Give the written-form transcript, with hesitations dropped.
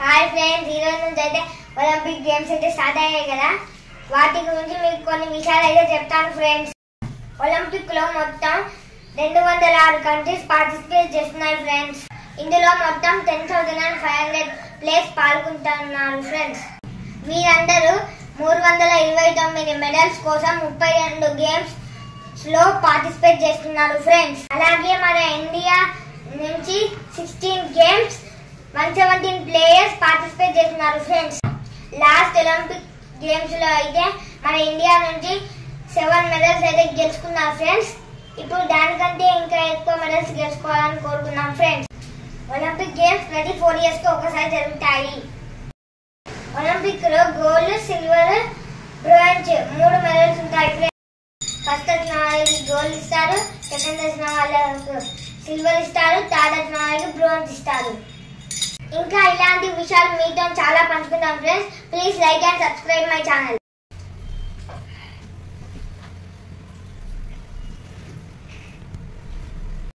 Hi friends, ఈ రోజు నుంచి అయితే ఒలింపిక్ గేమ్స్ అయితే స్టార్ట్ అయ్యాయి కదా. వాటి గురించి మీకు కొన్ని విషయాలు అయితే చెప్తాను ఫ్రెండ్స్. ఒలింపిక్ లో మొత్తం 206 కంట్రీస్ పార్టిసిపేట్ చేస్తున్నాయి ఫ్రెండ్స్. ఇందులో మొత్తం 10,500 ప్లేయర్స్ పాల్గొంటున్నారు ఫ్రెండ్స్. వీరందరూ 329 మెడల్స్ కోసం 32 గేమ్స్ లో పార్టిసిపేట్ చేస్తున్నారు ఫ్రెండ్స్. అలాగే మన ఇండియా నుంచి 16 గేమ్స్ 117 ప్లేయర్స్ పార్టిసిపేట్ చేస్తున్నారు ఫ్రెండ్స్. లాస్ట్ ఒలింపిక్ గేమ్స్ లో అయితే మన ఇండియా నుంచి 7 మెడల్స్ అయితే గెలుచుకున్నారు ఫ్రెండ్స్. ఇప్పుడు దానికంటే ఇంకా ఎక్కువ మెడల్స్ గెలుచుకోవాలని కోరుకున్నాం ఫ్రెండ్స్. ఒలింపిక్ గేమ్స్ ప్రతి 4 years కి ఒకసారి జరుగుతాయి. ఒలింపిక్ లో గోల్డ్, సిల్వర్, బ్రోంజ్ 3 మెడల్స్ ఉంటాయి ఫ్రెండ్స్. ఫస్ట్ వచ్చిన వాళ్ళకి గోల్డ్ ఇస్తారు, సెకండ్ వచ్చిన వాళ్ళకి సిల్వర్ ఇస్తారు, థర్డ్ వచ్చిన వాళ్ళకి బ్రోంజ్ ఇస్తారు. ఇంకా ఇలాంటి విషయాలు మీతో చాలా పంచుకుంటాం friends. Please like and subscribe my channel.